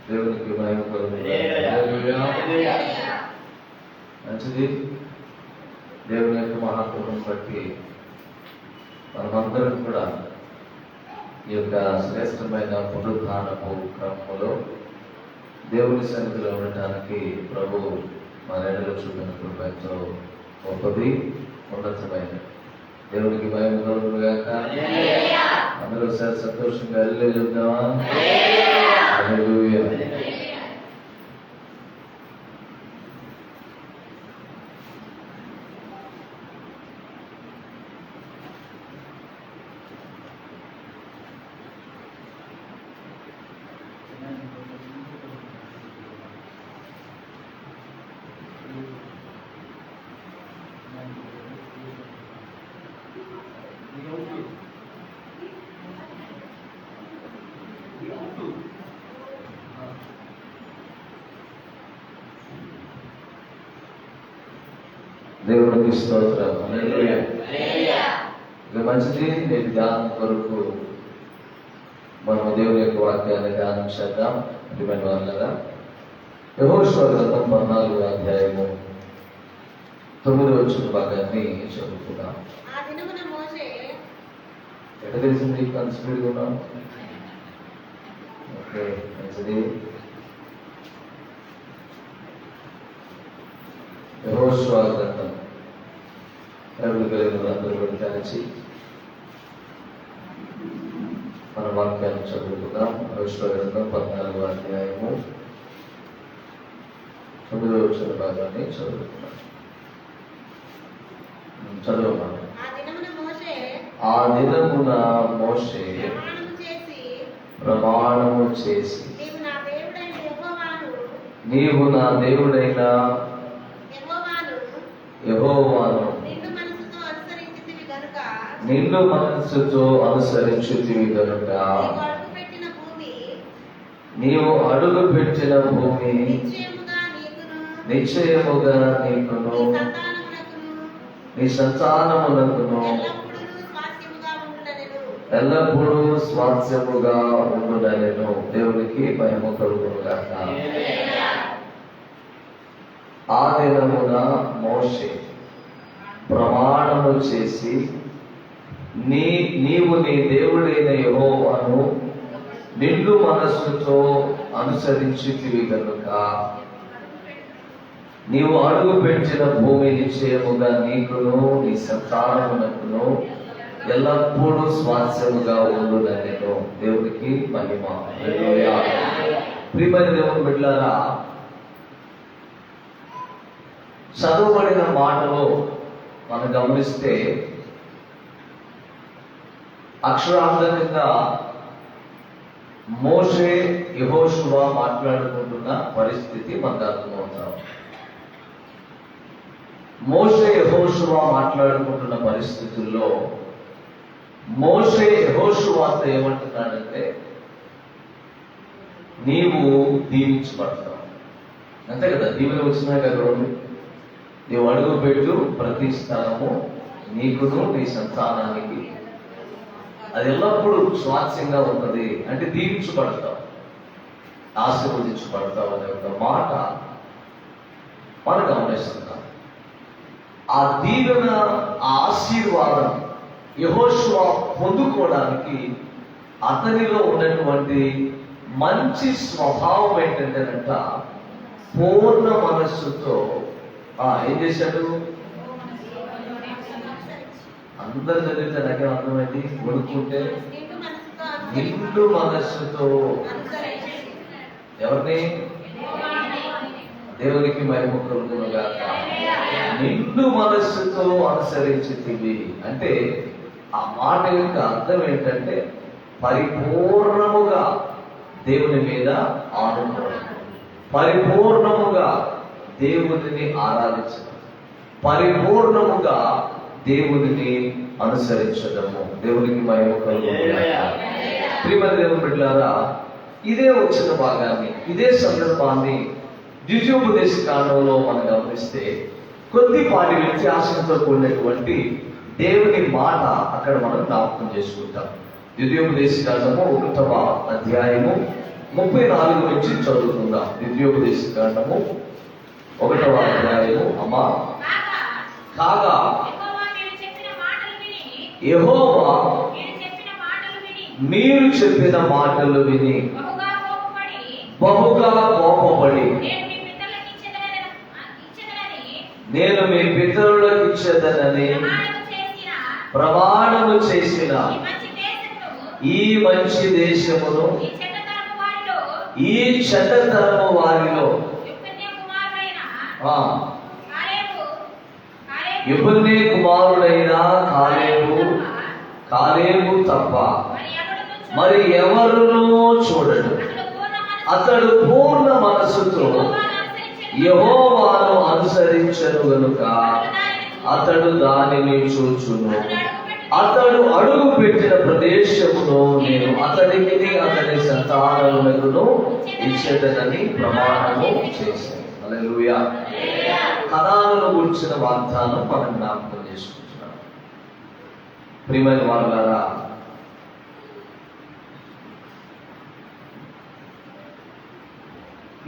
దేవునికి మహిమ మంచిది. దేవుని యొక్క మహాత్మను బట్టి మనమందరం కూడా ఈ యొక్క శ్రేష్టమైన పునరుద్ధానపు క్రమంలో దేవుని సన్నిధిలో ఉండటానికి ప్రభు మన ఎడలో చూపిన కృప ఎంతో గొప్పది, ఉన్నతమైన. దేవునికి మహిమ కలుగును గాక. అందరూ ఒకసారి సంతోషంగా హల్లెలూయా చెప్దామా? హల్లెలూయా. దేవునికి స్తోత్రం. హల్లెలూయా. ఇక మంచిది. నేను ధ్యానం కొరకు మనం దేవుని యొక్క వాక్యాన్ని ధ్యానం చేద్దాం. ప్రియమైన వాళ్ళగా యెహోషువ గ్రంథం 14వ అధ్యాయము 9వ వచన భాగాన్ని చదువుకుందాం. ఎక్కడ తెలిసింది అంత స్పీడ్గా ఉన్నాం? ఓకే, మంచిది. యెహోషువ గ్రంథం ఎవరు కలిగిన అందరూ కూడా కలిసి మన వాక్యాన్ని చదువుకుందాం. యెహోషువ గ్రంథం 14వ అధ్యాయము 9వ వచన భాగాన్ని చదువుకుందాం. చదవమా. ఆ దినమున మోషే ప్రమాణము చేసి, నీవు నా దేవుడైన యెహోవాను నిన్ను మనస్సుతో అనుసరించుతివి గనుక నీవు అడుగు పెట్టిన భూమి నిశ్చయముగా నీకును నీ సంతానమునకును ఎల్లప్పుడూ స్వాస్థ్యముగా ఉండునెను. దేవునికి మహిమ కలుగును గాక. ఆ దినమున మోషే ప్రమాణము చేసి, నీవు నీ దేవుడైన యెహోవాను నిండు మనస్సుతో అనుసరించితివి గనుక నీవు అడుగు పెట్టిన భూమి నిశ్చయముగా నీకును నీ సంతానమునకును ఎల్లప్పుడూ స్వాస్థ్యముగా ఉండునెను. దేవునికి మహిమ. హల్లెలూయా. ప్రియమైన దేవుని బిడ్డలారా, చదువుబడిన మాటలో మనం గమనిస్తే అక్షరార్థంగా మోషే యెహోషువ మాట్లాడుకుంటున్న పరిస్థితి మనకు అర్థమవుతాం. మోషే యెహోషువ మాట్లాడుకుంటున్న పరిస్థితుల్లో మోషే యెహోషువతో ఏమంటున్నాడంటే, నీవు దీవించబడతావు. అంతే కదా, దీవెన వచ్చినాయి కదా. నీవు అడుగు పెట్టు ప్రతి స్థానము నీకును నీ సంతానానికి అది ఎల్లప్పుడూ స్వాస్థ్యంగా ఉన్నది. అంటే దీవించబడతావు, ఆశీర్వదించబడతావు అనే ఒక మాట మనం గమనిస్తున్నాం. ఆ దీవెన, ఆ ఆశీర్వాదం యెహోషువ పొందుకోవడానికి అతనిలో ఉన్నటువంటి మంచి స్వభావం ఏంటంటేనంట, పూర్ణ మనస్సుతో ఏం చేశాడు? అందరు చదివితే నాకేం అర్థమైంది? కొనుక్కుంటే నిండు మనస్సుతో ఎవరిని? దేవునికి మహిమ కలుగును గాక. నిండు మనస్సుతో అనుసరించితివి అంటే ఆ మాట యొక్క అర్థం ఏంటంటే పరిపూర్ణముగా దేవుని మీద ఆనుకోవడం, పరిపూర్ణముగా దేవుడిని ఆరాధించడం, పరిపూర్ణముగా దేవుడిని అనుసరించడము. దేవునికి మహిమ కలుగును గాక. ప్రియమైన దేవుని బిడ్డలారా, ఇదే వచ్చిన భాగాన్ని, ఇదే సందర్భాన్ని ద్వితీయోపదేశ కాండంలో మనం గమనిస్తే కొద్దిపాటి వ్యత్యాసంతో కూడినటువంటి దేవుని మాట అక్కడ మనం జ్ఞాపకం చేసుకుంటాం. ద్వితీయోపదేశ కాండము 1వ అధ్యాయము 34 నుంచి చదువుకుందాం. ద్వితీయోపదేశ కాండము 1వ అధ్యాయము. అమ్మా కాగా యెహోవా మీరు చెప్పిన మాటలు విని బహుగా కోపపడి నేను మీ పితరులకు ఇచ్చేదనని ప్రమాణము చేసిన ఈ మంచి దేశమును ఈ చెడ్డతరము వారిలో యెఫున్నె కుమారుడైన కాలేబు తప్ప మరి ఎవరునూ చూడడు. అతడు పూర్ణ మనస్సుతో యెహోవాను అనుసరించను గనుక అతడు దానిని చూచును. అతడు అడుగు పెట్టిన ప్రదేశములో నేను అతడికి అతని సంతానములను ఇచ్చేదనని ప్రమాణము చేశాను. హల్లెలూయా. కనానును గురించిన వాగ్దానం మనం జ్ఞాపకం చేసుకుంటున్నాం. ప్రియమైన వారులారా,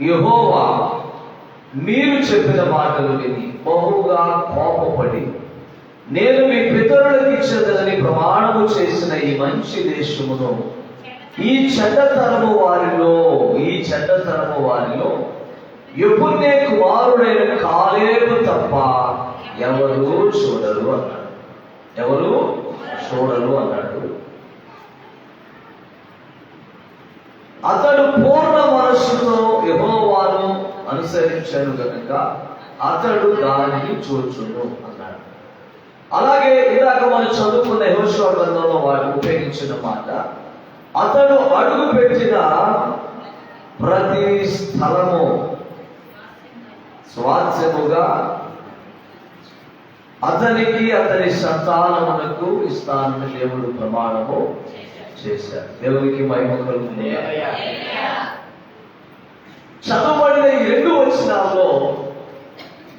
యెహోవా మీరు చెప్పిన మాటలు విని బహుగా కోపపడి నేను మీ పితరులకు ఇచ్చేదని ప్రమాణము చేసిన ఈ మంచి దేశమును ఈ చెడ్డతరము వారిలో యెఫున్నె కుమారుడైన కాలేబు తప్ప ఎవరు చూడరు అన్నాడు. అతడు పూర్ణ మనస్సుతో యెహోవాను అనుసరించను గనుక అతడు దానిని చూచును అన్నాడు. అలాగే ఇందాక మనం చదువుకున్న యెహోషువ గ్రంథంలో వారు ఉపయోగించిన మాట, అతడు అడుగు పెట్టిన ప్రతి స్థలము స్వాస్థ్యముగా అతనికి అతని సంతానమునకు ఇస్తానని దేవుడు ప్రమాణము చేశాడు. దేవునికి మహిమ కలుగుతుంది. చదవబడిన ఈ 2 వచనాల్లో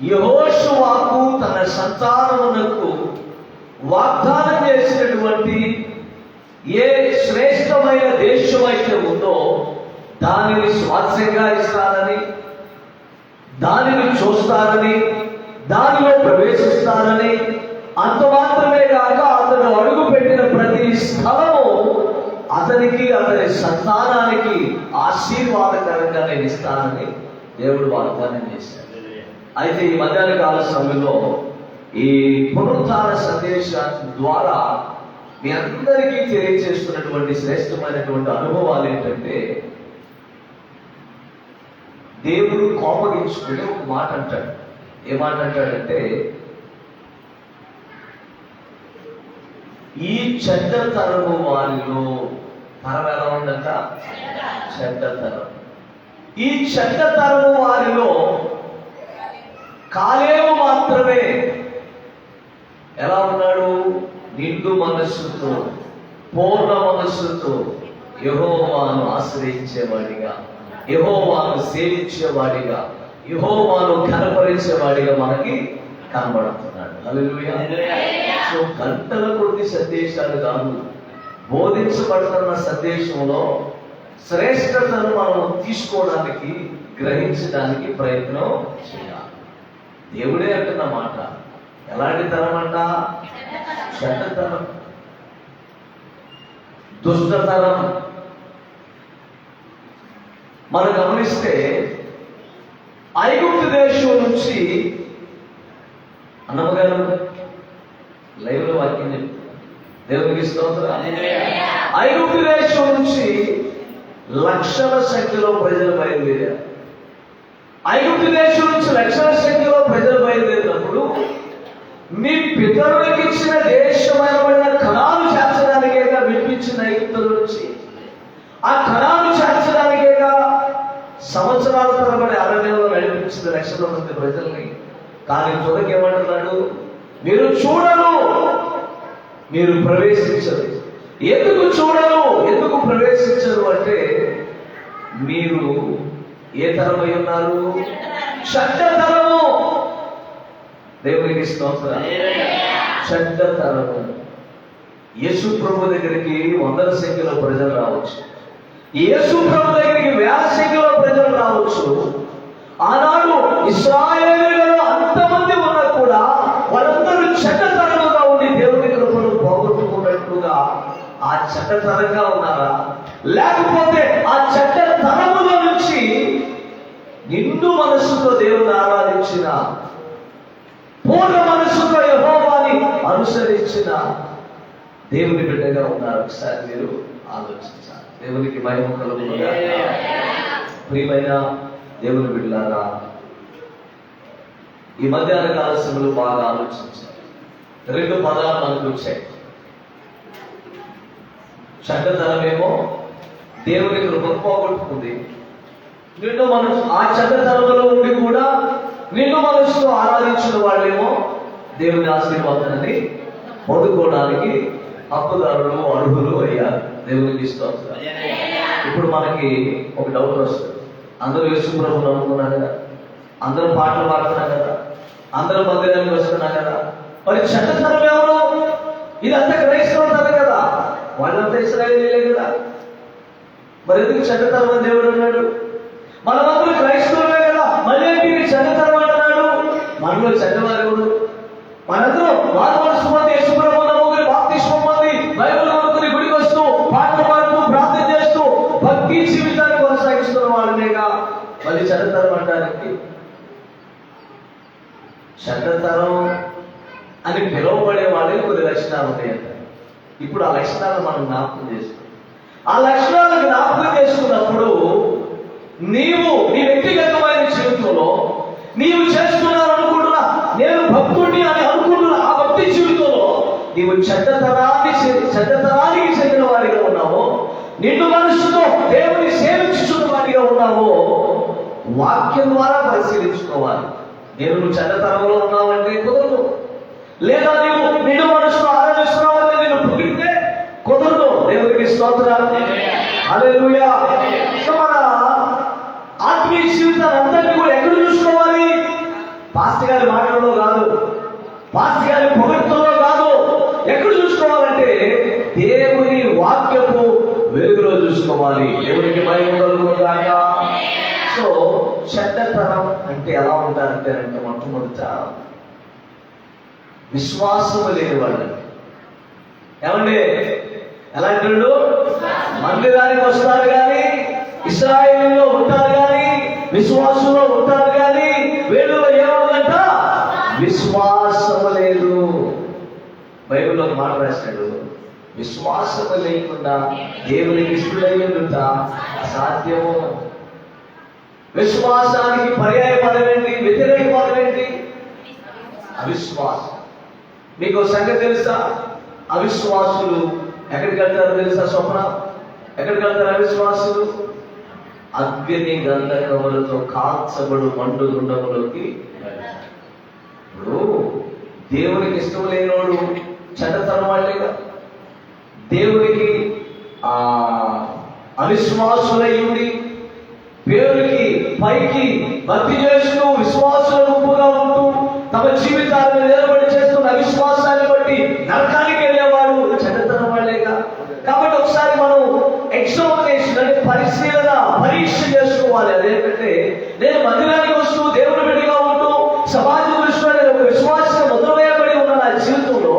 యెహోషువకు తన సంతానమునకు వాగ్దానం చేసినటువంటి ఏ శ్రేష్టమైన దేశం అయితే ఉందో దానిని స్వాస్థ్యంగా ఇస్తానని, దానిని చూస్తానని, దానిలో ప్రవేశిస్తానని, అంత మాత్రమే కాక అతను అడుగు పెట్టిన ప్రతి స్థలము అతనికి అతని సంతానానికి ఆశీర్వాదకరంగా నేను ఇస్తానని దేవుడు వాగ్దానం చేశాడు. అయితే ఈ మధ్యాహ్న కాల సమయంలో ఈ పునరుత్థాన సందేశం ద్వారా మీ అందరికీ తెలియజేస్తున్నటువంటి శ్రేష్టమైనటువంటి అనుభవాలు ఏంటంటే, దేవుడు కోపగించుకుని ఒక మాట అంటాడు. ఏ మాట అంటాడంటే, ఈ చెడ్డతరము వారిలో, తరం ఎలా ఉందంట? చెడ్డతరం. ఈ చెడ్డతరము వారిలో కాలేబు మాత్రమే ఎలా ఉన్నాడు? నిండు మనస్సుతో, పూర్ణ మనస్సుతో యెహోవాను ఆశ్రయించేవాడిగా, యెహోవాను సేవించేవాడిగా, యెహోవాను కనపరిచేవాడిగా మనకి కనబడుతున్నాడు. హల్లెలూయా. సో గంటల కొద్ది సందేశాలు కాదు, బోధించబడుతున్న సందేశంలో శ్రేష్టతను మనం తీసుకోవడానికి, గ్రహించడానికి ప్రయత్నం చేయాలి. దేవుడే అంటున్న మాట. ఎలాంటి తరం అంట? చెడ్డతరం, దుష్టతరం. మనం గమనిస్తే ఐగుప్తు దేశం నుంచి, అన్నమ్మగారు లైవ్ లో వాక్యం చెప్పి దేవునికి స్తోత్రం. ఐగుప్తు దేశం నుంచి లక్షల సంఖ్యలో ప్రజలు బయలుదేరారు. ఐగుప్తు దేశం నుంచి లక్షల సంఖ్యలో ప్రజలు బయలుదేరినప్పుడు మీ పితరులకు ఇచ్చిన దేశమైన కణాలు చేర్చడానికేగా వినిపించిన ఐగుప్తుల నుంచి, ఆ కణాలు చేర్చడానికేగా సంవత్సరాల తరబడి అరణ్యంలో నడిపించిన లక్షల మంది ప్రజల్ని. కానీ తుదకి ఏమంటున్నాడు? మీరు చూడరు, మీరు ప్రవేశించరు. ఎందుకు చూడరు, ఎందుకు ప్రవేశించరు అంటే, మీరు ఏ తరమై ఉన్నారు? చెడ్డతరము. దేవునికి స్తోత్రం. చెడ్డతరము. యేసు ప్రభు దగ్గరికి వందల సంఖ్యలో ప్రజలు రావచ్చు, యేసు ప్రభు దగ్గరికి వేల సంఖ్యలో ప్రజలు రావచ్చు. ఆనాడు ఇశ్రాయేలీయులలో అంతమంది ఉన్నా కూడా వాళ్ళందరూ చెడ్డతనంగా ఉండి దేవుని కృపను పోగొట్టుకున్నట్లుగా ఆ చెడ్డతనంగా ఉన్నారా, లేకపోతే ఆ చెడ్డతనముల నుంచి నిండు మనస్సుతో దేవుని ఆరాధించిన, పూర్ణ మనస్సుతో యెహోవాని అనుసరించిన దేవుని బిడ్డగా ఉన్నారు? ఒకసారి మీరు ఆలోచించాలి. దేవునికి మహిమ కలుగునుగాక. ప్రియమైన దేవుని బిడ్డలారా, ఈ మధ్యాహ్న కాల సమయంలో బాగా ఆలోచించాలి. రెండు పదాలు మనకు వచ్చాయి. చెడ్డతనమేమో దేవుని కృపను పోగొట్టుకుంది. నిన్ను మనసు ఆ చెడ్డతనంలో ఉండి కూడా నిన్ను మనసుతో ఆరాధించిన వాళ్ళేమో దేవుని ఆశీర్వాదాన్ని పొందుకోవడానికి హక్కుదారులు, అర్హులు అయ్యారు. దేవునికి స్తోత్రం. ఇప్పుడు మనకి ఒక డౌట్ వస్తుంది. అందరూ యేసు ప్రభువుని నమ్ముకున్నారు కదా, అందరూ పాటలు పాడుతున్నారు కదా, అందరూ మందిరానికి వస్తున్నారు కదా, మరి చెడ్డతనం ఎవరు? ఇదంతా క్రైస్తవులు కదా, వాళ్ళంతా ఇశ్రాయేలీలే కదా, మరి ఎందుకు చెడ్డతనం అని దేవుడు అన్నాడు? మనమందరూ క్రైస్తవులే కదా, మళ్ళీ చెడ్డతనం అంటున్నాడు? మనలో చెడ్డవారు ఎవరు? మనందరూ మానవలసి మంది యేసు ప్రభువుని నమ్ముకుని బాప్తిస్మం పొంది బైబిల్ నమ్ముకుని గుడికి వస్తూ పాటలు పాడుతూ ప్రార్థన చేస్తూ భక్తి జీవితాన్ని కొనసాగిస్తున్న వాళ్ళనేగా మళ్ళీ చెడ్డతనం అంటానికి? చెడ్డతనం అని పిలువబడే వాళ్ళకి కొన్ని లక్షణాలు ఉంటాయంట. ఇప్పుడు ఆ లక్షణాలు మనం జ్ఞాపకం చేసుకున్నాం. ఆ లక్షణాలు జ్ఞాపకం చేసుకున్నప్పుడు నీవు నీ వ్యక్తిగతమైన జీవితంలో నీవు చేస్తున్నావు అనుకుంటున్నా, నేను భక్తుడిని అని అనుకుంటున్నా, ఆ భక్తి జీవితంలో నీవు చెడ్డతనానికి చెందిన వాడిగా ఉన్నావో, నిండు మనస్సుతో దేవుని సేవించుతున్న వాడిగా ఉన్నావో వాక్యం ద్వారా పరిశీలించుకోవాలి. నువ్వు చెడ్డతనంలో ఉన్నావంటే కుదరదు. లేదా నీవు నిండు మనస్సుతో ఆరాధిస్తున్నావంటే నేను పొగిడితే కుదరదు. దేవునికి స్తోత్రం. హల్లెలూయా. మన ఆత్మీయ జీవితాన్ని అంతటి కూడా ఎక్కడ చూసుకోవాలి? పాస్టర్ గారి మాటలలో కాదు, పాస్టర్ గారి పొగడ్తలో కాదు. ఎక్కడ చూసుకోవాలంటే దేవుని వాక్యపు వెలుగులో చూసుకోవాలి. దేవునికి మహిమ కలుగునుగాక. సో చెడ్డతనం అంటే ఎలా ఉంటారంటే మొట్టమొదట విశ్వాసము లేని వాళ్ళు. ఏమండి ఎలాంటి వాళ్ళు? మందిరానికి వస్తారు కానీ, ఇశ్రాయేలులో ఉంటారు కానీ, విశ్వాసంలో ఉంటారు కానీ వీళ్ళలో ఏముందంట? విశ్వాసము లేదు. బైబిల్లో మాట రాశాడు, విశ్వాసము లేకుండా దేవునికి ఇష్టడయ్యుట అసాధ్యము. విశ్వాసానికి పర్యాయ పదం ఏంటి? వ్యతిరేక పదం ఏంటి? అవిశ్వాసం. మీకు సంగతి తెలుసా? అవిశ్వాసులు ఎక్కడికి వెళ్తారో తెలుసా? స్వప్న ఎక్కడికి వెళ్తారు అవిశ్వాసులు? అగ్ని గంధకములతో కాల్చబడు మండు గుండములోకి. ఇప్పుడు దేవునికి ఇష్టం లేనోడు చెడ్డతనం వాళ్ళేగా. దేవునికి అవిశ్వాసులయ్యుండి పేరుకి పైకి భక్తి చేస్తూ విశ్వాసుల రూపుగా ఉంటూ తమ జీవితాలను నిలబడి చేస్తున్న అవిశ్వాసాన్ని బట్టి నరకానికి వెళ్ళేవాడు చెడ్డతనం వాళ్ళేగా. కాబట్టి ఒకసారి మనం ఎగ్జామినేషన్ అంటే పరిశీలన, పరీక్ష చేసుకోవాలి. అదేంటంటే నేను మందిరానికి వస్తూ దేవుని బిడ్డగా ఉంటూ సమాజం దృష్టిలో నేను ఒక విశ్వాసం మొదలువేయబడి ఉన్న నా జీవితంలో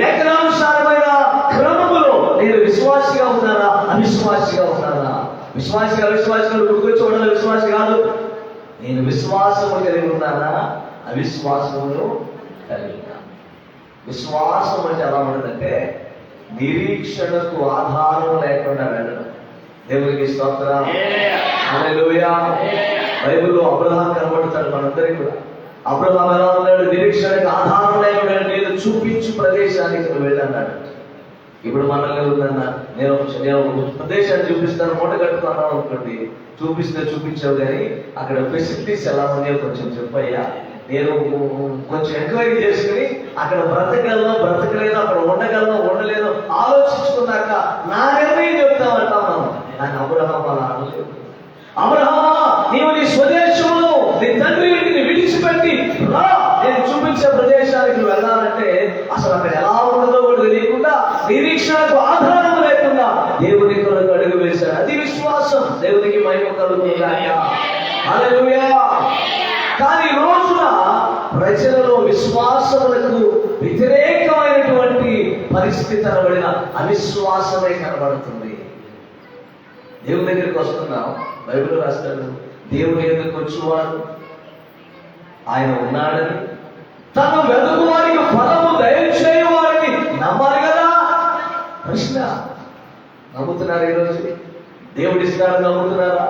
లేఖనానుసారమైన క్రమములో నేను విశ్వాసిగా ఉన్నానా, అవిశ్వాసిగా ఉన్నానా? విశ్వాసిగా అవిశ్వాసిగా గుర్తుకొచ్చి ఉండాలి. విశ్వాసి కాదు. నేను విశ్వాసము కలిగి ఉన్నానా, అవిశ్వాసమును కలిగి ఉన్నాను? విశ్వాసం అంటే ఎలా ఉంటుందంటే నిరీక్షణకు ఆధారం లేకుండా వెళ్ళడం. దేవునికి స్తోత్రం. హల్లెలూయా. బైబిల్లో అబ్రహాం కనబడతాడు మనందరికీ కూడా. అబ్రహాం ఎలా ఉన్నాడు? నిరీక్షణకు ఆధారం లేకుండా నేను చూపించు ప్రదేశానికి నువ్వు వెళ్ళన్నాడు. ఇప్పుడు మనల్ని ఉందన్నా, నేను ప్రదేశాన్ని చూపిస్తాను, మూట కట్టుకున్నావు అనుకోండి, చూపిస్తే చూపించావు కానీ అక్కడ ఫెసిలిటీస్ ఎలా ఉన్నాయో కొంచెం చెప్పయ్యా, నేను కొంచెం ఎంక్వైరీ చేసుకుని అక్కడ బ్రతకలేదో అక్కడ ఉండలేదో ఆలోచించుకున్నాక నా నిర్ణయం చెప్తామంటా మనం. నాకు అబ్రహాం అలా అనలేదు. అబ్రహామా, నీవు నీ స్వదేశంలో నీ తండ్రి ఇంటిని విడిచిపెట్టి రా, నేను చూపించే ప్రదేశానికి వెళ్ళాలంటే అసలు అక్కడ ఎలా ఉంటుందో కూడా తెలియకుండా, నిరీక్షణకు ఆధారం లేకుండా దేవుని కొరకు అడుగు వేశాడు. అది కలుగుతాయా. హల్లెలూయా. కానీ ఈ రోజున ప్రజలలో విశ్వాసములకు వ్యతిరేకమైనటువంటి పరిస్థితి అనబడిన అవిశ్వాసమే కనబడుతుంది. దేవుని దగ్గరికి వస్తున్నాం, బైబిల్ రాస్తాడు, దేవుని దగ్గరికి వచ్చేవాడు ఆయన ఉన్నాడని, తను వెతుకు వారికి ఫలము దయచేయవాడిని నమ్మాలి కదా. ప్రశ్న, నమ్ముతున్నారు? ఈరోజు దేవుడి ఇస్తాడని నమ్ముతున్నారా?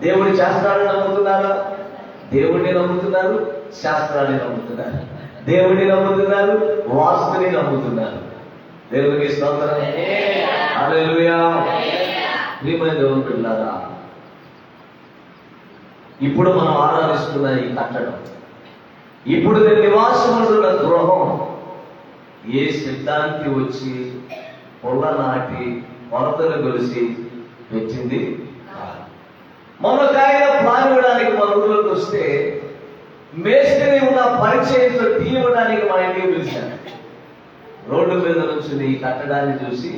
దేవుడి చేస్తాడని నమ్ముతున్నారా? దేవుడిని నమ్ముతున్నారు, శాస్త్రాన్ని నమ్ముతున్నారు. దేవుడిని నమ్ముతున్నారు, వాస్తుని నమ్ముతున్నారు. దేవునికి స్తోత్రం. హల్లెలూయా. ప్రియమైన దేవుని పిల్లారా, ఇప్పుడు మనం ఆరాధిస్తున్న ఈ కట్టడం, ఇప్పుడు నేను నివాసం ఉంటున్న గృహం ఏ సిద్ధాంతి వచ్చి పొల్ల నాటి కొలతలు కొలిసి పెట్టింది. మొన్నకాయ ప్లాన్ ఇవ్వడానికి మన ఊళ్ళోకి వస్తే మేస్త్రి ఉన్న పరిచయంతో టీ ఇవ్వడానికి మా ఇంటికి పిలిచాను. రోడ్డు మీద నుంచి ఈ కట్టడాన్ని చూసి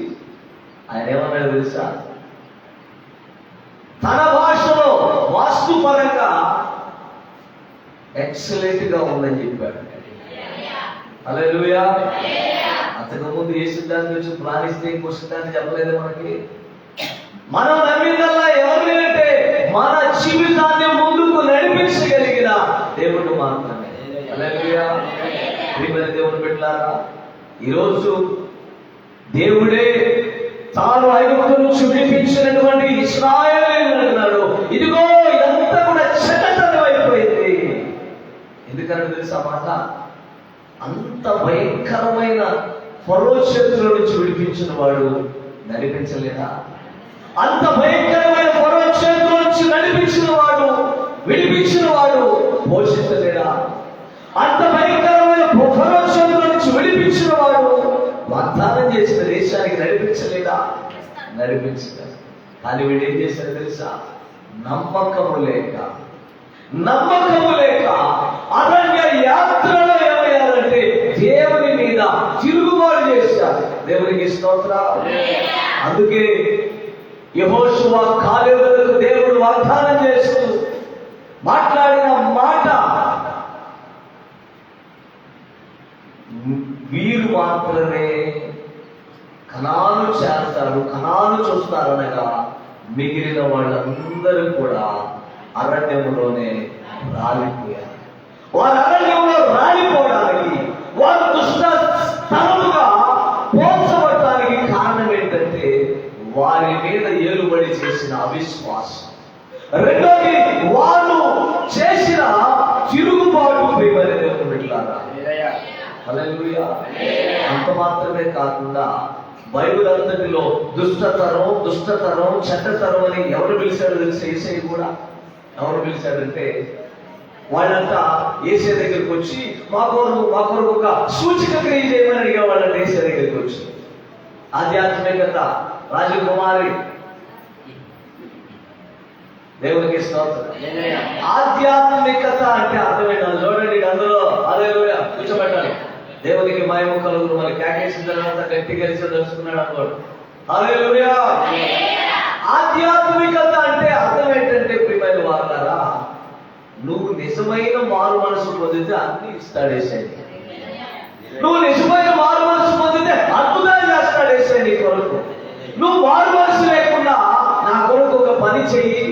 ఆయన ఏమన్నాడు తెలుసా? తన భాషలో వాస్తుపరంగా ఎక్సలెంట్ గా ఉందని చెప్పాడు. హల్లెలూయా. అంతకు ముందు ఏ సిద్ధాంతం వచ్చి ప్లాన్ ఇస్తే ఇంకో సిద్ధాంతం చెప్పలేదు మనకి. మనం నమ్మిందల్లా ఎవరిని అంటే మన జీవితాన్ని ముందుకు నడిపించగలిగిన దేవుడు మాత్రమే. హల్లెలూయా. ప్రియమైన దేవుని బిడ్డలారా, ఈరోజు దేవుడే తాను ఐగుప్తు నుంచి విడిపించినటువంటి ఇశ్రాయేలీయులను అన్నాడు, ఇదిగో ఇదంతా కూడా చెడ్డతనం అయిపోయింది. ఎందుకంటే తెలుసా మాట? అంత భయంకరమైన ఫరో చేతుల నుంచి విడిపించిన వాడు నడిపించలేదా? అంత భయంకరమైన ఫరో చేతుల నుంచి నడిపించిన వాడు, విడిపించిన వాడు పోషించలేడా? అంత భయంకరమైన ఫరో చేతుల నుంచి విడిపించిన వాడు వాగ్దానం చేసిన దేశానికి నడిపించలేదా? నడిపించలేదు. కానీ వీడు ఏం చేశాడు తెలుసా? నమ్మకము లేక అరణ్య యాత్రలో ఏమయ్యారంటే దేవుని మీద తిరుగుబాటు చేశారు. దేవునికి స్తోత్రం. అందుకే యెహోషువ కాలేబులకు దేవుడు వాగ్దానం చేస్తూ మాట్లాడిన మాట, వీరు మాత్రమే కనాను చేస్తారు, కనాను చూస్తారనగా మిగిలిన వాళ్ళందరూ కూడా అరణ్యంలోనే రాలిపోయారు. వారు అరణ్యంలో రాలిపోవడానికి, వారు దుష్ట స్థలముగా పోల్చబడటానికి కారణం ఏంటంటే వారి మీద ఏలుబడి చేసిన అవిశ్వాసం. రెండోది, వారు చేసిన తిరుగుబాటు. ప్రియమైన దేవుని బిడ్డలారా, హల్లెలూయా. అంత మాత్రమే కాకుండా బైబిల్ అంతటిలో దుష్టతరం చెడ్డతరం అని ఎవరు పిలిచాడు తెలిసి? యేసయ్య కూడా. ఎవరు పిలిచాడంటే వాళ్ళంతా యేసయ్య దగ్గరికి వచ్చి మా కొరకు ఒక సూచిక క్రియ చేయమని అడిగే వాళ్ళంటే యేసయ్య దగ్గరికి వచ్చి. ఆధ్యాత్మికత, రాజకుమారి, దేవునికి స్తోత్రం. ఆధ్యాత్మికత అంటే అర్థమైంది. చూడండి, అందులో హల్లెలూయా కూర్చోబెట్టాలి. దేవునికి మహిమ కలుగును. మరి కేకేసిన తర్వాత గట్టి కలిసి తెలుసుకున్నాడు అనుకోడు. హల్లెలూయా. ఆధ్యాత్మికత అంటే అర్థం ఏంటంటే ప్రియమైన వారలారా, నువ్వు నిజమైన మారు మనసు పొందితే అన్ని ఇస్తాడు యేసయ్య. నువ్వు నిజమైన మారు మనసు పొందితే అద్భుతాలు చేస్తాడు యేసయ్య నీ కొరకు. నువ్వు మారు మనసు లేకుండా నా కొరకు ఒక పని చెయ్యి,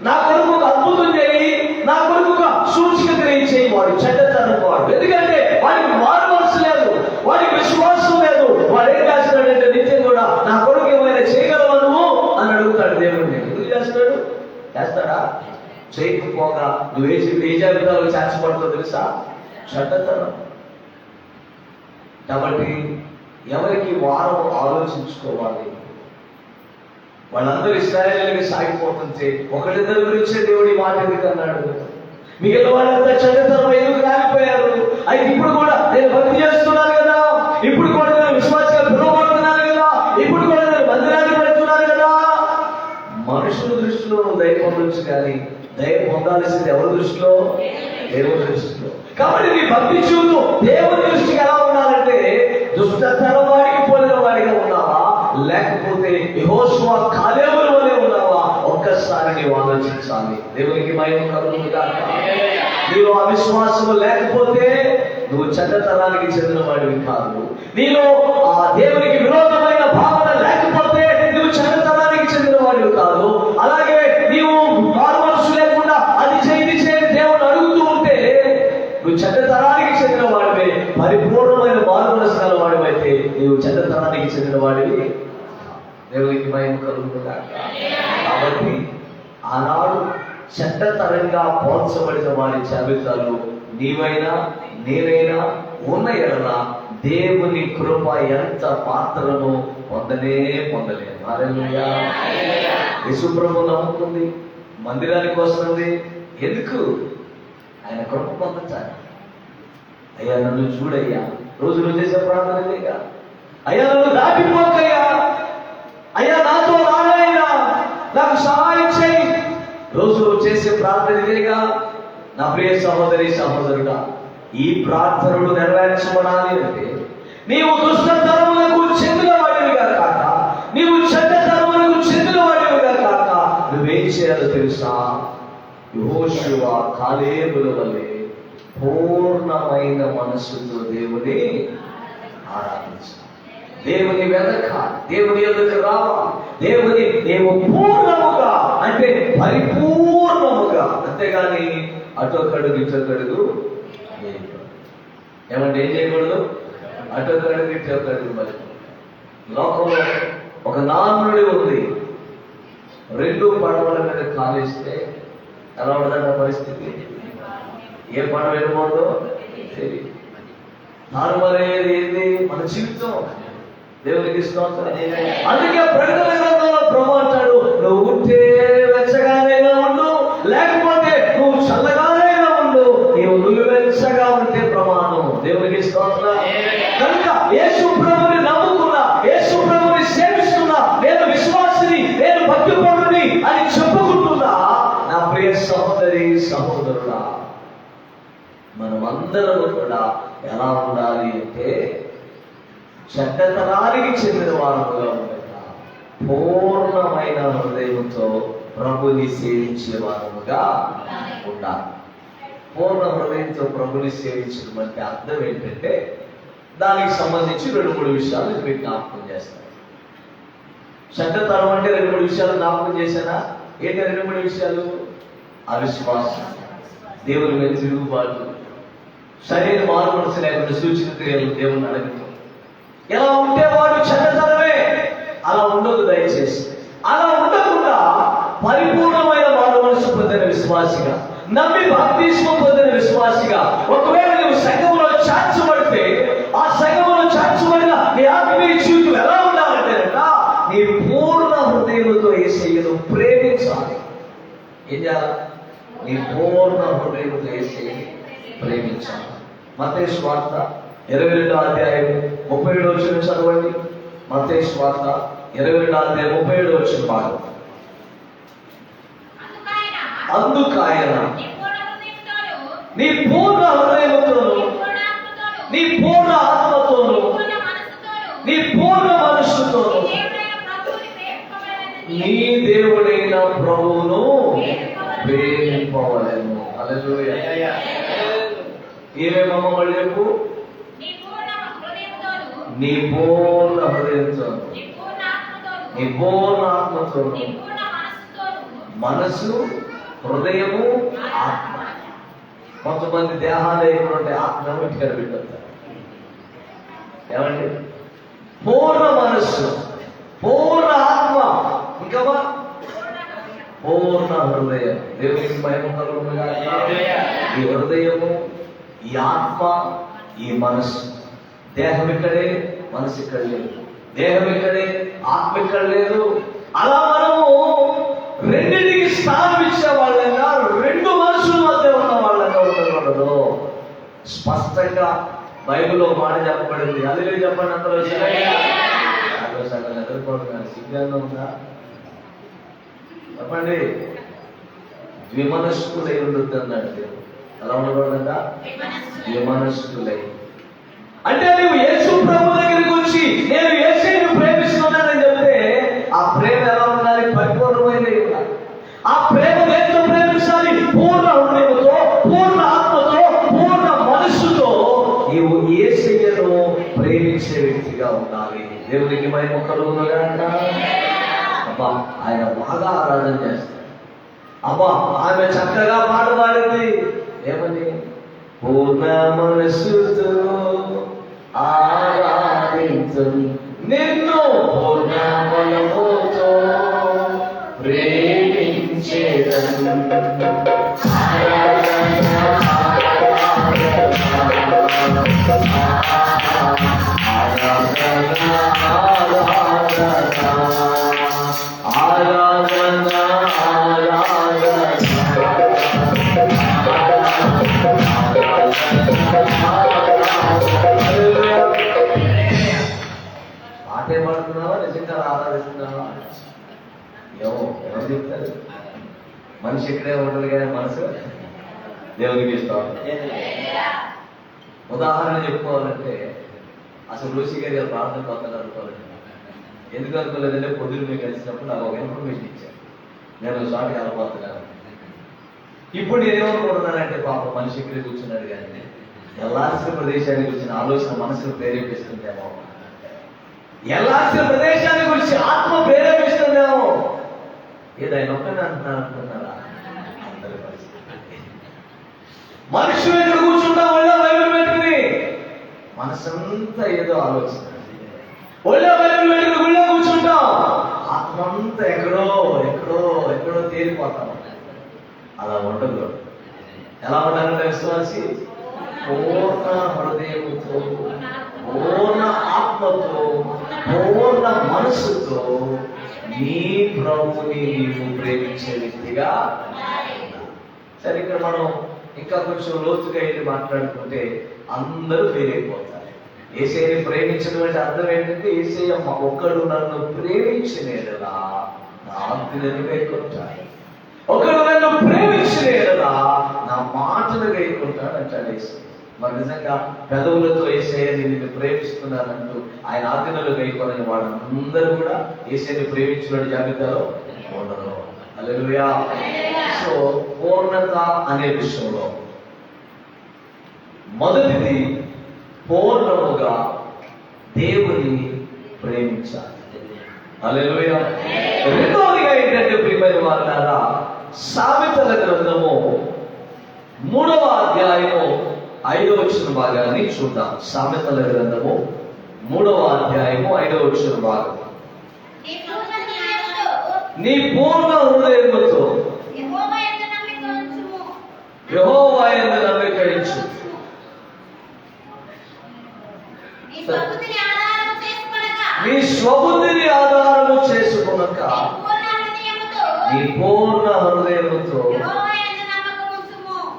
నా కొరకు ఒక అద్భుతం చేయి, నా కొరకు ఒక సూచిక క్రియ చేయి, వాడు చెడ్డతనం వాడు. ఎందుకంటే వాడికి మారు మనసు లేదు, వాడికి విశ్వాసం లేదు. వాడు ఏం చేస్తాడంటే నిత్యం కూడా నా కొరకు ఏమైనా చేయగలవా నువ్వు అని అడుగుతాడు దేవుడిని. ఎందుకు చేస్తాడు? చేస్తాడా? చేయకపోగా నువ్వు ఏ జాబితాలో చేర్చబడుతుందో తెలుసా? చెడ్డతనం. కాబట్టి ఎవరికి వారు ఆలోచించుకోవాలి. వాళ్ళందరూ ఇశ్రాయేలుకి సాగిపోతుంటే ఒకరిద్దరి గురించే దేవుడి మాట ఎందుకు అన్నాడు? మిగిలిన వాళ్ళంతా చెడ్డతనం ఎందుకు రాలిపోయారు? అయితే ఇప్పుడు కూడా నేను భక్తి చేస్తున్నాను కదా, ఇప్పుడు కూడా నేను విశ్వాసంగా పిలువబడుతున్నాను కదా, ఇప్పుడు కూడా నేను మందిరానికి పెడుతున్నాను కదా. మనుషుల దృష్టిలో దయ పొందొచ్చు, కానీ దయ పొందాల్సింది ఎవరి దృష్టిలో? దేవుని దృష్టిలో. కాబట్టి నీ భక్తి చూడు దేవుని దృష్టికి ఎలా ఉండాలంటే దుష్టతరం వాడికి పోలిన వాడిగా ఉన్నావా, లేకపోతే యెహోషువ కాలేబుల వలె ఉన్నావా? ఒక్క ఒక్కసారి నీవు ఆలోచించాలి. దేవునికి మహిమ కలుగును గాక. నీలో అవిశ్వాసము లేకపోతే నువ్వు చెడ్డతనానికి చెందిన వాడివి కాదు. నీలో ఆ దేవునికి విరోధమైన భావన లేకపోతే నువ్వు చెడ్డతనానికి చెందిన వాడివి కాదు. అలాగే నీవు మారు మనసు లేకుండా అది చేయి దేవుని అడుగుతూ ఉంటే నువ్వు చెడ్డతనానికి చెందిన వాడివే. పరిపూర్ణమైన మారు మనసు గల వాడివైతే నీవు చెడ్డతనానికి చెందిన వాడివి. దేవునికి మహిమ కలుగును గాక. కాబట్టి ఆనాడు చెడ్డతరంగా పోల్చబడిన వారి జాబితాలు నీవైనా నేనైనా ఉన్న ఎడల దేవుని కృప ఎంత మాత్రము పొందలేదు. హల్లెలూయా. యేసు ప్రభు నమ్ముకుంది, మందిరానికి వస్తుంది. ఎందుకు? ఆయన కృప పొందాలి. అయ్యా నన్ను చూడయ్యా, రోజు నువ్వు చేసే ప్రార్థన లేక, అయ్యా నన్ను దాటిపోకయ్యా, అయ్యా నాతో రానయ్యా, నాకు సహాయం చేయి. రోజు చేసే ప్రార్థన ఇదేగా. నా ప్రియ సహోదరి సహోదరుడా, ఈ ప్రార్థనలు నెరవేర్చబడాలి అంటే నీవు దుష్టతరములకు చెందిన వాడివిగా కాక, నీవు చెడ్డతరములకు చెందిన వాడివిగా కాక నువ్వేం చేయాలో తెలుసా? యెహోషువ కాలేబుల వలె పూర్ణమైన మనస్సుతో దేవుని ఆరాధించాలి. దేవుని వెనక, దేవుని ఎదురు రావాలి. దేవుని నీవు పూర్ణముగా అంటే పరిపూర్ణముగా, అంతేగాని అటొక్కడుగు ఇటొక్కడుగు ఏమంటే ఏం చేయకూడదు? అటొక్కడుగు ఇటొక్కడుగు. మరి లోకంలో ఒక నానుడి ఉంది. 2 పడవల మీద కాలేస్తే ఎలా ఉండదన్న పరిస్థితి. ఏ పడవ వెళ్ళిపోతుందో తెలియదు. నార్మల్ ఏంది మన జీవితం. దేవునికి స్తోత్రం. అందుకే ప్రకటన గ్రంథంలో ప్రభువు అంటాడు, నువ్వు ఉంటే వెచ్చగానైనా ఉండు, లేకపోతే నువ్వు చల్లగానైనా ఉండు, నీవు నువ్వెచ్చగా ఉంటే ప్రమాణం. దేవునికి స్తోత్రం. కనుక యేసు ప్రభువుని నమ్ముకున్నా, యేసు ప్రభువుని సేవిస్తున్నా, నేను విశ్వాసిని, నేను భక్తిపరుడిని అని చెప్పుకుంటున్నా. నా ప్రియ సహోదరి సహోదరుడా, మనమందరం కూడా ఎలా ఉండాలి అంటే చెడ్డతనానికి చెందిన వారుగా ఉండగా పూర్ణమైన హృదయంతో ప్రభుని సేవించే వారుగా ఉండాలి. పూర్ణ హృదయంతో ప్రభుని సేవించడం అంటే అర్థం ఏంటంటే దానికి సంబంధించి 2-3 విషయాలు మీకు జ్ఞాపకం చేస్తాను. చెడ్డతనం అంటే 2-3 విషయాలు జ్ఞాపకం చేశానా? ఏంటి 2-3 విషయాలు? అవిశ్వాసం, దేవుని మీద తిరుగుబాటు, సరైన మారు మనసు లేకుండా సూచన క్రియలు దేవుని అడగటం. ఎలా ఉంటే వాడు చెడ్డతనమే. అలా ఉండదు దయచేసి. అలా ఉండకుండా పరిపూర్ణమైన మారు మనసు పొందిన విశ్వాసిగా, నమ్మి బాప్తిస్మం పొందిన విశ్వాసిగా, ఒకవేళ నువ్వు సంఘములో చేర్చబడితే ఆ సంఘములో చేర్చబడిన నీ ఆత్మీయ జీవితం ఎలా ఉండాలంటే నీ పూర్ణ హృదయంతో యేసయ్యను ప్రేమించాలి. ఏం చేయాలి? నీ పూర్ణ హృదయంతో యేసయ్యను ప్రేమించాలి. మత్తయి సువార్త 22వ అధ్యాయం 37వ వచనం చదవండి. మత్తయి సువార్త 22వ అధ్యాయం 37వ వచనం భాగం. అందుకాయన నీ పూర్ణ హృదయముతోను, నీ పూర్ణ ఆత్మతోను, నీ పూర్ణ మనస్సుతోను నీ దేవుడైన ప్రభువును ప్రేమింపవలెను. హల్లెలూయా. ఏమేమమ్మ మళ్ళీ చెప్పు? నీ పూర్ణ హృదయంతో, నీ పూర్ణ ఆత్మతో, మనసు, హృదయము, ఆత్మ. కొంతమంది దేహాలు ఏమంటే ఆత్మ ఇంటికి పెట్టారు. ఏమండి? పూర్ణ మనస్సు, పూర్ణ ఆత్మ, ఇంకా పూర్ణ హృదయం. దేవునికి మహిమ కలుగును గాక. ఈ హృదయము, ఈ ఆత్మ, ఈ మనస్సు. దేహం ఇక్కడే, మనసు ఇక్కడ లేదు. దేహం ఇక్కడే, ఆత్మ ఇక్కడ లేదు. అలా మనము రెండింటికి స్థానం ఇచ్చే వాళ్ళంగా, 2 మనసుల మధ్య ఉన్న వాళ్ళంగా ఉండకూడదు. స్పష్టంగా బైబిల్లో మాట చెప్పబడింది. హల్లెలూయా చెప్పండి అందరూ. సిగ్నంగా ఉందా? చెప్పండి. ద్విమనస్కులై ఉండొద్దు అన్నాడు. అలా ఉండకూడదా? ద్విమనస్కులై అంటే నువ్వు యేసు ప్రభు దగ్గరికి వచ్చి నేను యేసుని ప్రేమిస్తున్నానని చెప్తే ఆ ప్రేమ ఎలా ఉండాలి? పరిపూర్ణమైనది. దేవునికి మహిమ కలుగునుగాక. అబ్బా ఆయన బాగా ఆరాధన చేస్తారు. అబ్బా ఆమె చక్కగా పాట పాడింది. ఏమని? పూర్ణ మనస్సుతో ఆరాధించును నిన్ను పూర్ణ బలముతో ప్రేమించేదను. పాటే పడుతున్నావా నిజంగా ఆరాధిస్తున్నావా? ఎవరు చెప్తారు? మనిషి ఇక్కడే ఉండదు కానీ మనసు దేవునికి ఇస్తాం. ఉదాహరణ చెప్పుకోవాలంటే అసలు ఋషి గారి ప్రార్థన కొత్తగా అనుకోవాలండి. ఎందుకు అనుకోలేదంటే పొద్దున్న మీకు కలిసినప్పుడు నాకు ఒక ఇన్ఫర్మేషన్ ఇచ్చాను. నేను షార్ట్గా అనుకోతున్నాను. ఇప్పుడు నేనేమనుకుంటున్నానంటే పాప మనిషి ఇక్కడే కూర్చున్నాడు కానీ వెళ్ళాల్సిన ప్రదేశానికి వచ్చిన ఆలోచన మనసును ప్రేరేపిస్తుందేమో, వెళ్ళాల్సిన ప్రదేశాన్ని గురించి ఆత్మ ప్రేరేపిస్తుందేమో. ఏదైనా ఒక్కనే అంటున్నారు అనుకున్నారా? అందరి పరిస్థితి మనుషులు ఎక్కడ కూర్చుంటా ఒళ్ళో బైబిల్ పెట్టుకుని మనసంతా ఏదో ఆలోచన, ఒళ్ళో బైబిల్ పెట్టుకుని గుళ్ళో కూర్చుంటాం, ఆత్మ అంతా ఎక్కడో ఎక్కడో ఎక్కడో తేలిపోతాం. అలా ఉండదు. ఎలా ఉండాలంటే విశ్వాసి పూర్ణ హృదయంతో, పూర్ణ ఆత్మతో, పూర్ణ మనస్సుతో నీ ప్రభుని నీవు ప్రేమించే వ్యక్తిగా. సరే, ఇక్కడ మనం ఇంకా కొంచెం లోతుగా వెళ్ళి మాట్లాడుకుంటే అందరూ ఫెయిల్ అయిపోతారు. యేసయ్యని ప్రేమించడం అంటే అర్థం ఏంటంటే యేసయ్య ఒక్కడు నన్ను ప్రేమించినేలా నా ఆజ్ఞలను గైకొంటాడు, ఒకడు నన్ను ప్రేమించినేలా నా మాటలు గైకొంటాడు అంటాడు యేసయ్య. మరి నిజంగా పెదవులతో యేసయ్య నిన్ను ప్రేమిస్తున్నానంటూ ఆయన ఆజ్ఞలు గైకొనని వాళ్ళందరూ కూడా యేసయ్యని ప్రేమించిన జాబితాలో ఉండరు. హల్లెలూయా. సో పూర్ణత అనే విషయంలో మొదటిది పూర్ణముగా దేవుని ప్రేమించాలి. హల్లెలూయా. రెండవదిగా ఏంటంటే ప్రియమైన వారులారా, సామెతల గ్రంథము 3వ అధ్యాయము 5వ వచన భాగాన్ని చూద్దాం. సామెతల గ్రంథము 3వ అధ్యాయము 5వ వచన భాగం. నీ పూర్ణ హృదయముతో యెహోవా యందు నమ్మిక ఉంచుము. నీ స్వబుద్ధిని ఆధారము చేసుకొనక నీ పూర్ణ హృదయముతో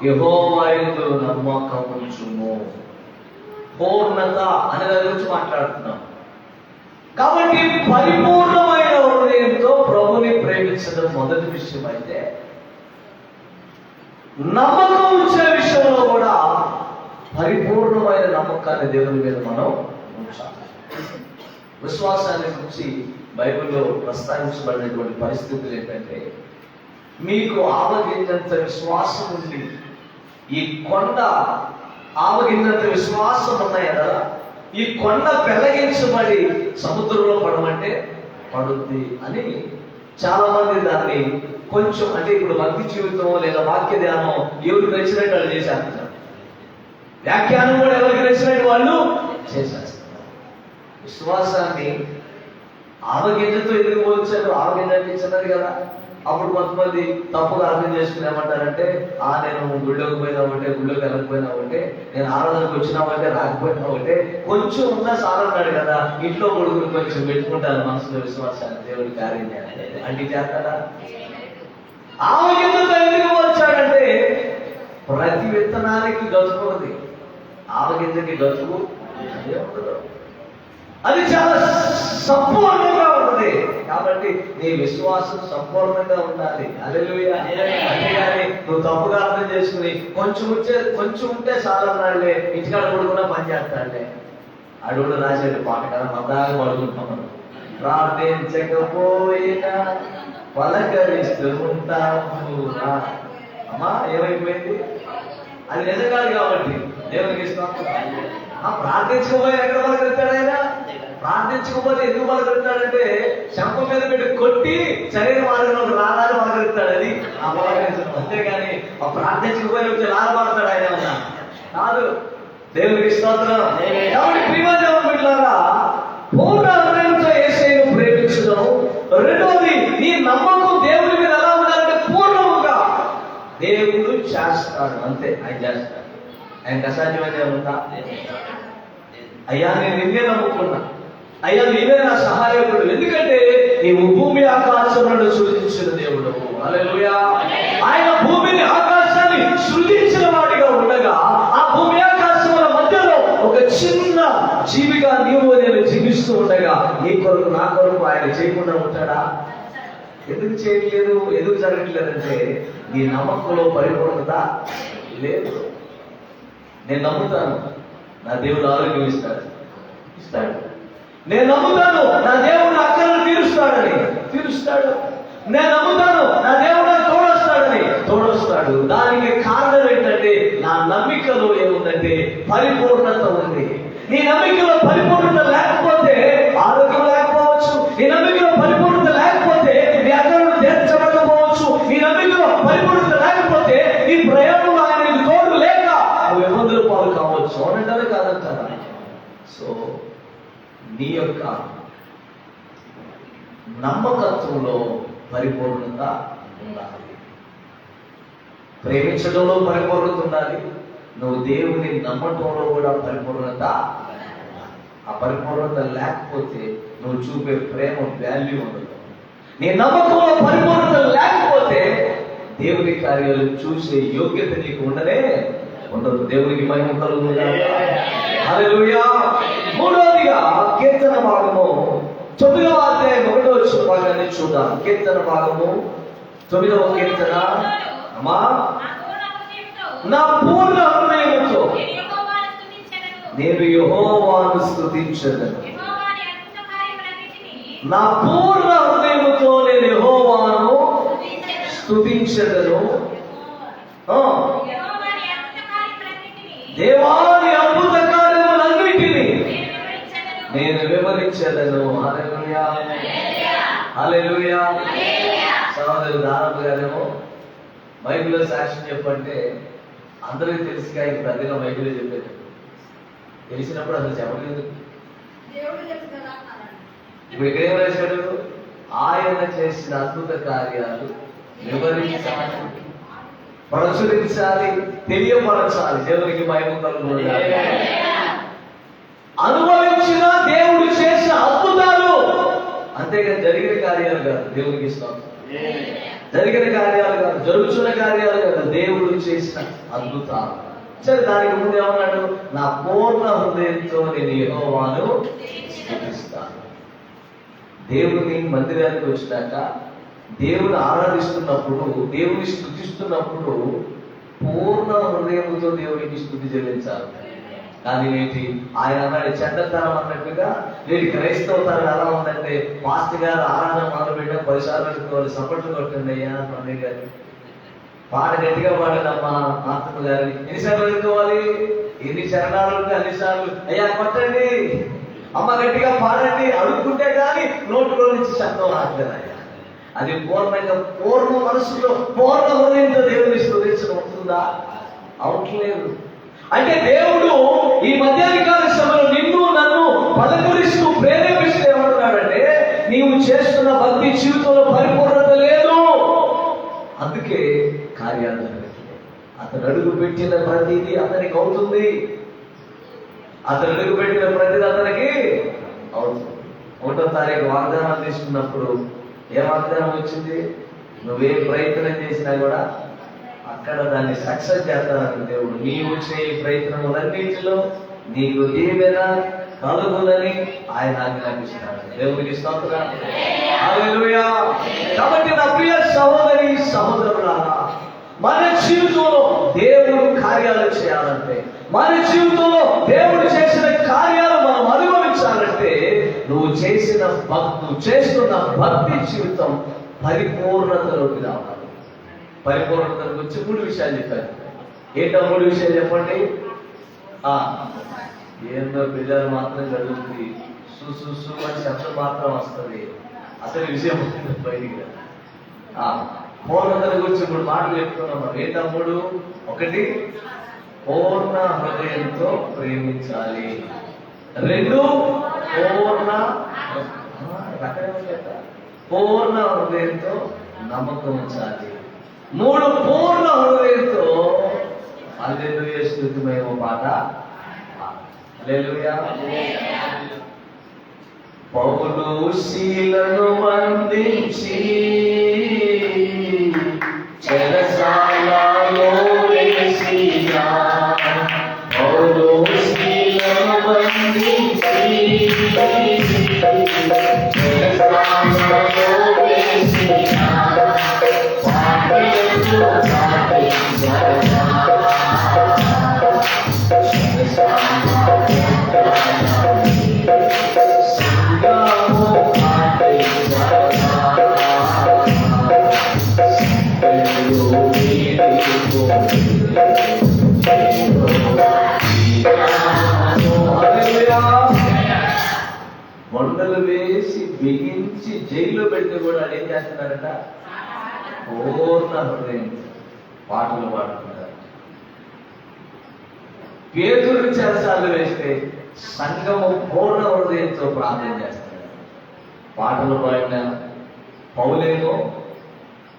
యెహోవా యందు నమ్మకం ఉంచుము. పూర్ణత అనే దాని గురించి మాట్లాడుతున్నాం కాబట్టి పరిపూర్ణమైన హృదయంతో ప్రభుని ప్రేమించడం మొదటి విషయం అయితే, నమ్మకం ఉంచే విషయంలో కూడా పరిపూర్ణమైన నమ్మకాన్ని దేవుని మీద మనం ఉంచాలి. విశ్వాసాన్ని గురించి బైబిల్లో ప్రస్తావించబడినటువంటి పరిస్థితులు ఏంటంటే, మీకు ఆవగింజంత విశ్వాసం ఉంది, ఈ కొండ ఆవగింజంత విశ్వాసం ఉన్నాయి కదా, ఈ కొండ పెళ్ళగించబడి సముద్రంలో పడమంటే పడుద్ది అని చాలా మంది దాన్ని కొంచెం అంటే ఇప్పుడు భక్తి జీవితం లేదా వాక్య ధ్యానం ఎవరికి నచ్చినట్టు వాళ్ళు చేసేస్తున్నారు. వ్యాఖ్యానం కూడా ఎవరికి నచ్చినట్టు వాళ్ళు చేసేస్తున్నారు. విశ్వాసాన్ని ఆవగింజతో ఎందుకు పోల్చారు? ఆవగింజ ఇచ్చినది కదా. అప్పుడు కొంతమంది తప్పుగా అర్థం చేసుకుని ఏమంటారంటే, నేను గుళ్ళోకి పోయినా ఒకటే, గుళ్ళోకి వెళ్ళకపోయినా ఒకటే, నేను ఆరాధనకు వచ్చినా ఒకటే, రాకపోయినా ఒకటే, కొంచెం ఉన్నా సారన్నాడు కదా, ఇంట్లో కొడుకుని కొంచెం పెట్టుకుంటాను మనసులో విశ్వాసాన్ని, దేవుడి కార్యం అంటే చేస్తాడా? ఆవగింజతో ఎందుకు వచ్చాడంటే, ప్రతి విత్తనానికి గతుకు ఉంది, ఆవగింజకి గతుకు అదే ఉండదు. అది చాలా సంపూర్ణంగా ఉంటుంది. కాబట్టి నీ విశ్వాసం సంపూర్ణంగా ఉండాలి. హల్లెలూయా. అంతేగాని నువ్వు తప్పుగా అర్థం చేసుకుని కొంచెం ఉంటే చాలన్నాడులే, ఇంటికాడ కూడా పని చేస్తాడులే. ఆడు కూడా రాసేది పాట కదా, మద్దాగా పడుకుంటాం మనం. ప్రార్థించకపోయినా పలకరిస్తూ ఉంటాము. అమ్మా ఏమైపోయింది? అది నిజం కాదు కాబట్టి దేవునికి ఇస్తాం. ప్రార్థించకపోయినా ఎక్కడ పలకరిస్తాడు ఆయన? ప్రార్థించకపోతే ఎందుకు పలకరిస్తాడంటే శంప మీద పెట్టి కొట్టి శరీర మార్గంలో రాగానే పలకరిస్తాడు. అది ఆ పలకరించడం. అంతేగాని ఆ ప్రార్థించకపోయిన వచ్చి లాలపడతాడు ఆయన అన్నా కాదు. దేవునికి స్తోత్రం. కాబట్టి ప్రియమైన బిడ్డలారా, పూర్ణ హృదయంతో యేసయ్యను ప్రేమించడం. రెండవది, నీ నమ్మకం దేవుడి మీద ఎలా ఉండాలంటే పూర్ణముగా దేవుడు చేస్తాడు. అంతే, ఆయన చేస్తాడు. ఆయనకు అసాధ్యమైతే ఉందా? అయ్యా నేను నిన్నే నమ్ముకున్నా, అయ్యా నీవే నా సహాయకుడు, ఎందుకంటే నీవు భూమి ఆకాశములను సృజించిన దేవుడు. హల్లెలూయా. ఆయన భూమిని ఆకాశాన్ని సృజించిన వాడిగా ఉండగా ఆ భూమి ఆకాశముల మధ్యలో ఒక చిన్న జీవిగా నీవు నేను జీవిస్తూ ఉండగా నీ కొరకు నా కొరకు ఆయన చేయకుండా ఉంటాడా? ఎందుకు చేయట్లేదు, ఎందుకు జరగట్లేదంటే నీ నమ్మకంలో పరిపూర్ణత లేదు. నేను నమ్ముతాను నా దేవుడు ఆరోగ్యం ఇస్తాడు. నేను నమ్ముతాను నా దేవుడు అక్కలను తీరుస్తాడు. నేను నమ్ముతాను నా దేవుడు తోడొస్తాడు. దానికి కారణం ఏంటంటే నా నమ్మికలో ఏముందంటే పరిపూర్ణత ఉంది. నీ నమ్మికలో పరిపూర్ణత లేకపోతే ఆరోగ్యం లేకపోవచ్చు. నీ నమ్మికలో పరిపూర్ణత లేకపోతే నీ అక్కలను తీర్చబడకపోవచ్చు. నీ నమ్మికలో పరిపూర్ణత లేకపోతే నీ ప్రయోగంలో ఆయన తోడు లేక నువ్వు ఇబ్బందులు పాలు కావచ్చు. అవునంటారా కాదంటారా? సో నీ యొక్క నమ్మకత్వంలో పరిపూర్ణత ఉండాలి. ప్రేమించడంలో పరిపూర్ణత ఉండాలి. నువ్వు దేవుని నమ్మటంలో కూడా పరిపూర్ణత. ఆ పరిపూర్ణత లేకపోతే నువ్వు చూపే ప్రేమ వాల్యూ ఉండదు. నీ నమ్మకంలో పరిపూర్ణత లేకపోతే దేవుని కార్యాలు చూసే యోగ్యత నీకు ఉండదు. దేవునికి మహిమ కలుగునుగాక. హల్లెలూయా. మూడవదిగా కీర్తన భాగము 9వ అధ్యాయం 1వ వచనాన్ని చూద్దాం. కీర్తన భాగము 9వ కీర్తన. అమ్మా, నా పూర్ణ హృదయముతో నేను యెహోవాను స్తుతించెదను. నా పూర్ణ హృదయముతో నేను యెహోవాను స్తుతించెదను. దేవాని అద్భుత కార్యములన్నిటినీ నేను వివరించెదను. హల్లెలూయా, హల్లెలూయా. సహోదరుడు దానపు గారేమో బైబిల్లో సాక్ష్యం చెప్పంటే అందరికీ తెలిసి ఆయన ప్రతిగా బైబిల్లో చెప్పేది. తెలిసినప్పుడు అసలు చెప్పలేదు. ఇప్పుడు ఇక్కడ ఏం రాశాడు? ఆయన చేసిన అద్భుత కార్యాలు వివరించాలి, ప్రచురించాలి, తెలియపరచాలి. దేవునికి మహిమ కలుగునుగాక. అనుభవించిన దేవుడు చేసిన అద్భుతాలు, అంతేగాని జరిగిన కార్యాలు కాదు. దేవునికి స్తోత్రం. జరిగిన కార్యాలు కాదు, జరుగుతున్న కార్యాలు కాదు, దేవుడు చేసిన అద్భుతాలు. సరే, దానికి ముందు ఏమన్నాడు? నా పూర్ణ హృదయంతో నేను యెహోవాను స్తుతిస్తాను. దేవుని మందిరానికి వచ్చినాక దేవుని ఆరాధిస్తున్నప్పుడు, దేవుని స్తుతిస్తున్నప్పుడు పూర్ణ హృదయంతో దేవునికి స్తుతి చెల్లించాలి. కానీ నేటి ఆయన అన్నాడు చెడ్డతనం అన్నట్టుగా నేటి క్రైస్తవ తరం ఎలా ఉందంటే, పాస్టర్ గారు ఆరాధన మొదలు పెట్టిన 10 సార్లు పెట్టుకోవాలి, సపోర్ట్లు కొట్టండి అయ్యా పండుగ గారు, పాట గట్టిగా పాడదమ్మా ఆత్మ గారిని ఎన్నిసార్లు పెట్టుకోవాలి, ఎన్ని చరణాలు ఉంటే అన్నిసార్లు అయ్యా కొట్టండి, అమ్మ గట్టిగా పాడండి అడుక్కుంటే కానీ నోటిలో నుంచి శబ్దం రాట్లేదు. అయ్యా అది పూర్ణంగా పూర్ణ మనసులో పూర్ణ హృదయంతో దేవుని స్తుతించడం అవుతుందా? అవట్లేదు. అంటే దేవుడు ఈ మధ్యాహ్నకాల సమయంలో నిన్ను నన్ను పలకరిస్తూ ప్రేరేపిస్తూ ఏమంటున్నాడంటే, నీవు చేస్తున్న భక్తి జీవితంలో పరిపూర్ణత లేదు, అందుకే కార్యాలు జరగట్లేదు. అతను అడుగు పెట్టిన ప్రతిదీ అతనికి అవుతుంది. అతను అడుగు పెట్టిన ప్రతిదీ అతనికి అవుతుంది. 1వ తారీఖు వాగ్దానాలు తీసుకున్నప్పుడు ఏ వాగ్దానం వచ్చింది? నువ్వే ప్రయత్నం చేసినా కూడా అక్కడ దాన్ని సక్సెస్ చేస్తానని దేవుడు. నీవు చేయ ప్రయత్నములన్నింటిలో నీకు దీవెన కలుగునని ఆయన ఆజ్ఞాపిస్తున్నాడు. దేవునికి స్తోత్రం. హల్లెలూయా. కాబట్టి నా ప్రియ సహోదరి సహోదరులారా, మన జీవితంలో దేవుడు కార్యాలు చేయాలంటే, మన జీవితంలో దేవుడు చేసిన కార్యాలు మనం అనుభవించాలంటే, నువ్వు చేస్తున్న భక్తి జీవితం పరిపూర్ణతలోకి రావాలి. పరిపూర్ణత గురించి 3 విషయాలు చెప్పారు. ఏంటో 3 విషయాలు చెప్పండి. ఏందో పిల్లలు మాత్రం చదువుతుంది, సు అని శబ్దం మాత్రం వస్తుంది, అసలు విషయం బయటికి. పూర్ణతల గురించి ఇప్పుడు మాటలు చెప్తున్నాం. ఏంటమ్ముడు? ఒకటి, పూర్ణ హృదయంతో ప్రేమించాలి. రెండు, పూర్ణ హృదయంతో నమ్మకం ఉంచాలి. మూడు, పూర్ణ హృదయంతో హల్లెలూయా స్తుతిమయమో పాట. హల్లెలూయా. పౌలు శీలను బంధించి చెరసాలలో వేసిన, పౌలు శీలను బంధించి చెరసాలలో వేసిన, పాపియందు పాపించగా మొండలు వేసి బిగించి జైల్లో పెడితే కూడా ఏం చేస్తున్నారట? పూర్ణ హృదయం పాటలు పాడుతున్నారు. పేతురు చెరసాలు వేస్తే సంఘము పూర్ణ హృదయంతో ప్రార్థన చేస్తారు. పాటలు పాడిన పౌలేమో,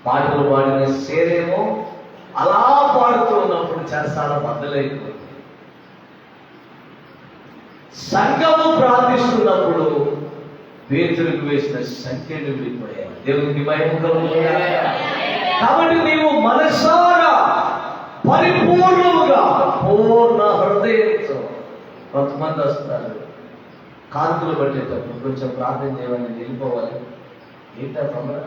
పాటలు పాడిన సేరేమో అలా పాడుతూ ఉన్నప్పుడు చెరసాల బద్దలైపోయింది. సంఘము ప్రార్థిస్తున్నప్పుడు పేతురుకు వేసిన సంఖ్యలు వెళ్ళిపోయాయి. దేవునికి మహిమ కలుగునుగాక. కాబట్టి నీవు మనసారా పరిపూర్ణముగా పూర్ణ హృదయంతో. కొంతమంది వస్తారు కాంతులు పట్టేటప్పుడు కొంచెం ప్రార్థన చేయమని వెళ్ళిపోవాలి. ఏంటా తొందర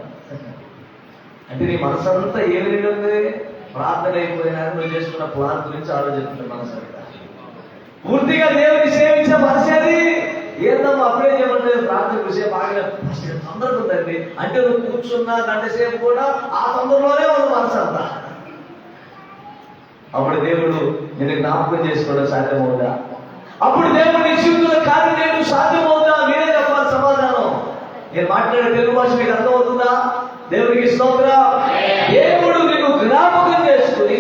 అంటే నీ మనసంతా ఏమి ఉంది? ప్రార్థన అయిపోయినా నువ్వు చేసుకున్న ప్లాన్ గురించి ఆలోచిస్తున్న మనసంతా. పూర్తిగా దేవుని సేవించే మనసేది ఏందమ్మా అప్పుడే చేయమంటే ప్రార్థన విషయం బాగా తొందరగా ఉందండి అంటే నువ్వు కూర్చున్నా గంట సేపు కూడా ఆ తొందరలోనే ఉంది మనసంతా. అప్పుడు దేవుడు నేను జ్ఞాపకం చేసుకోవడం సాధ్యమవుదా? అప్పుడు దేవుడు నీ జీవితంలో కార్యం చేయడం సాధ్యమవుదా? మీరే చెప్పాలి సమాధానం. నేను మాట్లాడే తెలుగు భాష మీకు అర్థమవుతుందా? దేవుడికి స్తోత్రం. దేవుడు నీకు జ్ఞాపకం చేసుకుని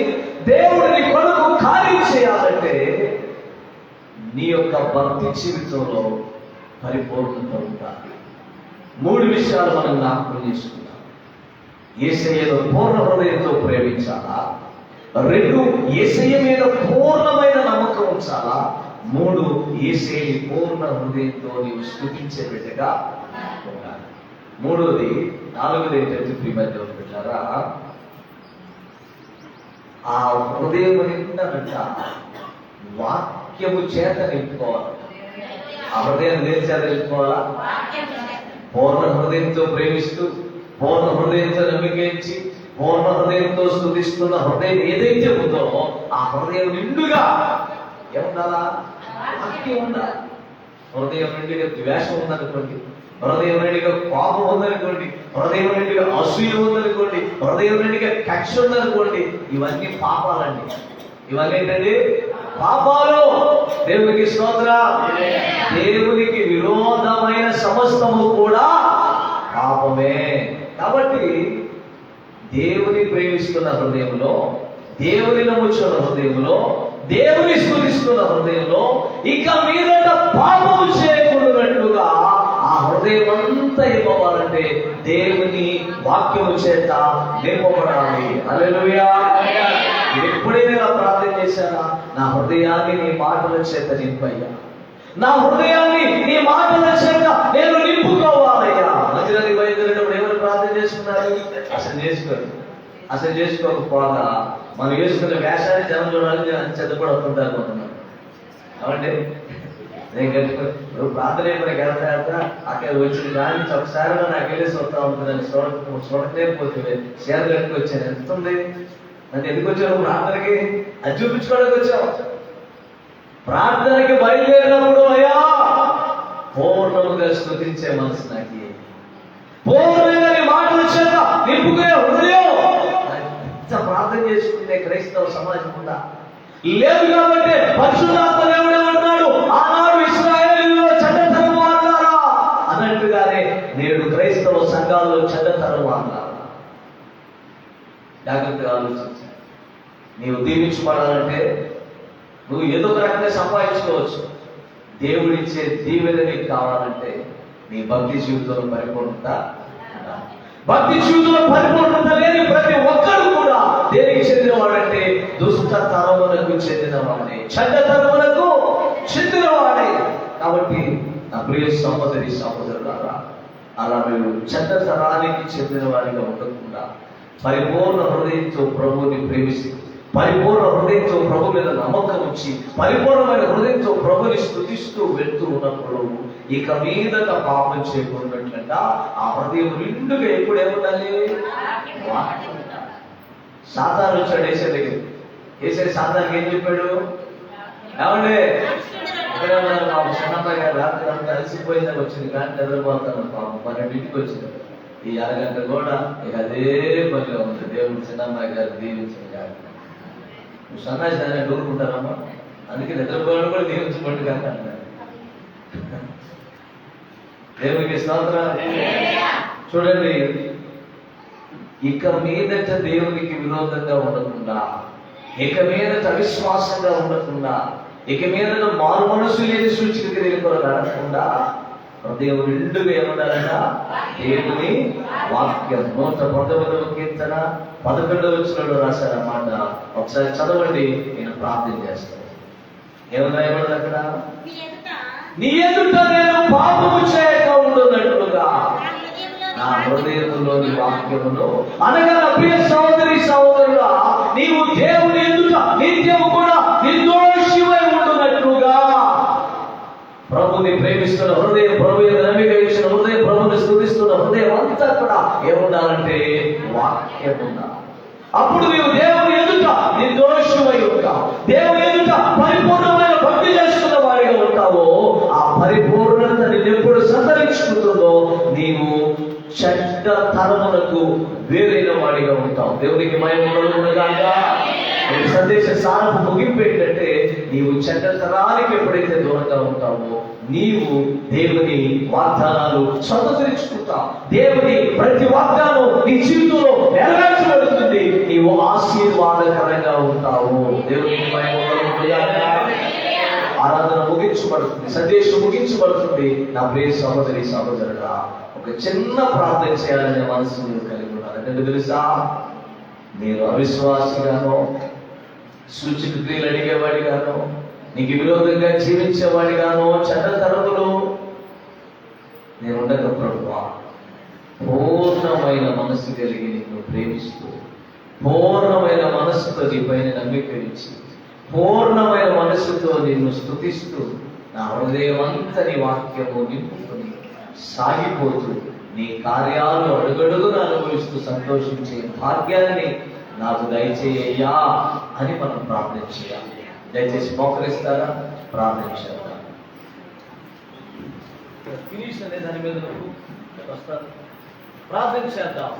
దేవుడు నీ కొరకు కార్యం చేయాలంటే నీ యొక్క భక్తి జీవితంలో పరిపూర్ణత ఉండాలి. మూడు విషయాలు మనం జ్ఞాపకం చేసుకున్నాం. యేసయ్యను పూర్ణ హృదయంతో ప్రేమించాలా, రెండు, యేసయ్య మీద పూర్ణమైన నమ్మకం ఉంచాలా, మూడు, యేసయ్యని పూర్ణ హృదయంతో నీవు స్తుతించే బిడ్డగా ఉండాలి. మూడోది, నాలుగోది ఏంటంటే ప్రియమైన బిడ్డలారా, ఆ హృదయం నిండానంట వాక్యము చేత నింపుకోవాలి. ఆ హృదయం దేని చేత నింపుకోవాలా? పూర్ణ హృదయంతో ప్రేమిస్తూ, పూర్ణ హృదయంతో నమ్మికించి, పూర్ణ హృదయంతో స్తుతిస్తున్న హృదయం ఏదైతే ఉందో ఆ హృదయం నిండుగా ఏముండాలా? వాక్యం ఉండాలి. హృదయం నిండుగా ద్వేషం ఉందనుకోండి, హృదయం నిండుగా కోపం ఉందనుకోండి, హృదయం నిండుగా అసూయ ఉందనుకోండి, హృదయం నిండుగా కక్ష ఉందనుకోండి, ఇవన్నీ పాపాలండి. ఇవన్నీ ఏంటండి? పాపాలు. దేవునికి స్తోత్రం. దేవునికి విరోధమైన సమస్తము కూడా పాపమే. కాబట్టి దేవుని ప్రేమిస్తున్న హృదయంలో, దేవుని నమ్ముచున్న హృదయంలో, దేవుని స్తుతిస్తున్న హృదయంలో ఇక మీదట పాపము చేయకూడనట్లుగా ఆ హృదయం అంతా ఇవ్వాలంటే దేవుని వాక్యము చేత నింపబడాలి. హల్లెలూయా. ఎప్పుడైనా నా ప్రార్థన చేశానా? నా హృదయాన్ని నీ మాటల చేత నింపయ్యా, నా హృదయాన్ని నీ మాటల చేత నేను నింపుకోవాలయ్యా. మందిరానికి బయలుదేరేటప్పుడు ఏమైనా ప్రార్థన చేసుకున్నారు? అసలు చేసుకోకపోగా మనం వేసుకున్న వేషాన్ని జనం చూడాలని చెద్దపడుతుంటారు కొంతమంది. కాబట్టి నేను కట్టుకుని ప్రార్థన అయిపోయిన వెళ్తా అక్కడ వచ్చిన దాని ఒకసారి నాకు వెళ్ళేసి వస్తా ఉంటుందని చూడలేకపోతే చీర కట్టుకు వచ్చాను. ఎంత ఉంది నన్ను ఎందుకు వచ్చావు? ప్రార్థనకి అది చూపించుకోవడానికి వచ్చావు. ప్రార్థనకి బయలుదేరినప్పుడు అయ్యా పూర్ణముగా స్తుతించే మనసు నాకు, పూర్ణంగా నీ మాటలు చేత నింపుకునే హృదయం. ప్రార్థన చేసుకుంటే క్రైస్తవ సమాజం ఉందా? లేదు. కాబట్టి పరిశుద్ధాత్మ దేవుడు ఏమంటున్నాడు? ఆనాడు ఇశ్రాయేలులో చెడ్డతనం వారులారా సంఘాల్లో చెడ్డతనం అన్నారు. జాగ్రత్తగా ఆలోచించాలి. నీవు దీవించబడాలంటే నువ్వు ఏదో ఒక రకంగా సంపాదించుకోవచ్చు. దేవుడిచ్చే దీవెన నీకు కావాలంటే నీ భక్తి జీవితంలో పరిపూర్ణత, భక్తి జీవితంలో పరిపూర్ణత లేని ప్రతి ఒక్కరు కూడా దేనికి చెందినవాడంటే దుష్ట తరములకు చెందినవాడే, చెడ్డతనములకు చెందినవాడే. కాబట్టి నా ప్రియ సహోదరి సహోదరులారా, అలా మీరు చెడ్డతనానికి చెందిన వాడిగా ఉండకుండా పరిపూర్ణ హృదయంతో ప్రభువుని ప్రేమిస్తూ, పరిపూర్ణ హృదయంతో ప్రభు మీద నమ్మకం ఉంచి, పరిపూర్ణమైన హృదయంతో ప్రభుని స్తుతిస్తూ వెళ్తూ ఉన్నప్పుడు ఇక మీదట పాపం చేయకుండాట ఆ హృదయం నిండుగా ఎప్పుడేముండాలి? సాతాను వచ్చాడు వేసే దగ్గర. వేసే సాతానికి ఏం చెప్పాడు? ఏమండే చిన్నమ్మాయి గారు రాత్రి అంతా అలసిపోయిందని వచ్చింది, కానీ నిద్రపోతాను పాపం 12ంటికి వచ్చింది. ఈ అరగంట కూడా ఇక అదే పనిగా ఉంది. దేవుడు చిన్నమ్మాయి గారు దీవించింది కాదు. నువ్వు సన్నాసి అని కోరుకుంటారమ్మా, అందుకే నిద్రపోవడం కూడా దీవించబడి కాక అంటారు. దేవునికి స్తోత్రం. చూడండి, ఇక మీదట దేవునికి విరోధంగా ఉండకుండా, ఇక మీదట అవిశ్వాసంగా ఉండకుండా, ఇక మీదట మారు మనసు లేని సూచిక క్రియలు కొరకు అడగకుండా దేవుడు నిండుగా ఏమన్నారట? దేవుని వాక్యం. 119వ కీర్తన 11వ వచనంలో రాశారన్నమాట. ఒకసారి చదవండి, నేను ప్రార్థన చేస్తాను. ఏమన్నా ఏమన్నది అక్కడ? నీ ఎదుట నేను పాపము చేయక ఉండునట్లుగా నా హృదయములోని వాక్యమును, అనగా నా ప్రియ సహోదరి సహోదరుడా, నీవు దేవుని ఎదుట నిత్యము కూడా నిర్దోషివై ఉండునట్లుగా, ప్రభుని ప్రేమిస్తున్న హృదయం, ప్రభు యొక్క నమ్మిక ఇచ్చిన హృదయం, ప్రభుని స్తుతిస్తున్న హృదయం అంతా కూడా ఏముండాలంటే వాక్యం ఉండాలి. అప్పుడు నీవు దేవుని ఎదుట నిర్దోషమై ఉంటావు, దేవుని ఎదుట పరిపూర్ణమైన భక్తి చేస్తున్న వాడిగా ఉంటావో, ఆ పరిపూర్ణత నిన్ను ఎప్పుడు సంతరించుకుంటుందో నీవు చెడ్డ తరములకు వేరైన వాడిగా ఉంటావు. దేవునికి మహిమ. సందేశ సారపు ముగింపు ఏంటంటే, నీవు చెడ్డ తరానికి ఎప్పుడైతే దూరంగా ఉంటావో నీవు దేవుని వాగ్దానాలు సంతరించుకుంటావు. దేవుని ప్రతి వాగ్దానం నీ జీవితంలో నెరవేర్చబడుతుంది. నీవు ఆశీర్వాదకరంగా ఉంటావు. దేవునికి మహిమ. ఆరాధన ముగించబడుతుంది, సందేశం ముగించబడుతుంది. నా ప్రియ సహోదరి సహోదరుడా, ఒక చిన్న ప్రార్థన చేయాలనే మనసు నేను కలిగి ఉన్నాను. ఎందుకు తెలుసా? నేను అవిశ్వాసిగానో, సూచక క్రియలు అడిగేవాడిగానో, నీకు విరోధంగా జీవించేవాడిగానో, చెడ్డ తరములో నేను ఉండగా ప్రభువా, పూర్ణమైన మనస్సు కలిగి నిన్ను ప్రేమిస్తూ, పూర్ణమైన మనస్సుతో నీ పైన నమ్మికరించి, పూర్ణమైన మనస్సుతో నిన్ను స్తుతిస్తూ, నా హృదయం అంతా నీ వాక్యము నింపుకొని సాగిపోతూ నీ కార్యాలు అడుగడుగును అనుభవిస్తూ సంతోషించే భాగ్యాన్ని నాకు దయచేయ్యా అని మనం ప్రార్థన చేయాలి. దయచేసి మోకరిస్తారా? ప్రార్థన చేద్దాం. ఫినిష్ అనే దాని మీద వస్తారు. ప్రార్థన చేద్దాం.